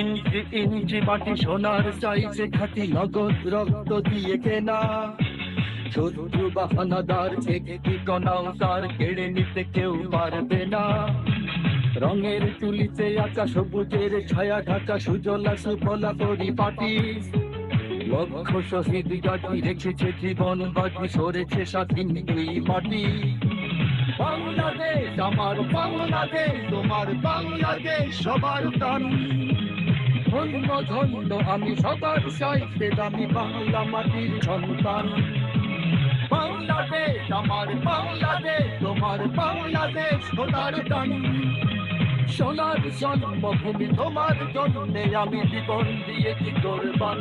ইঞ্চি ইঞ্চি মাটি সোনার চাইছে খাঁটি নগদ রক্ত দিয়ে কেনা। শত্রু বাহানাদার একটি কণাও তার কেড়ে নিতে কেউ পারবে না। রঙের তুলিতে আঁকা সবুজের ছায়া ঢাকা সুজলা সুফলা পরিপাটি। লক্ষ শহীদ জাতি রেখেছে জীবন বাজি, সরেছে স্বাধীন দুই মাটি। বাংলাদেশ আমার বাংলাদেশ, তোমার বাংলাদেশ সবার প্রাণ। ধন্য ধন্য আমি সবার চাইতে দামি বাংলা মাটির সন্তান। বাংলাদেশ আমার বাংলাদেশ, তোমার বাংলাদেশ সোনার টান। সোনার জন্মভূমি তোমার জন্যে আমি জীবন দিয়েছি কোরবান।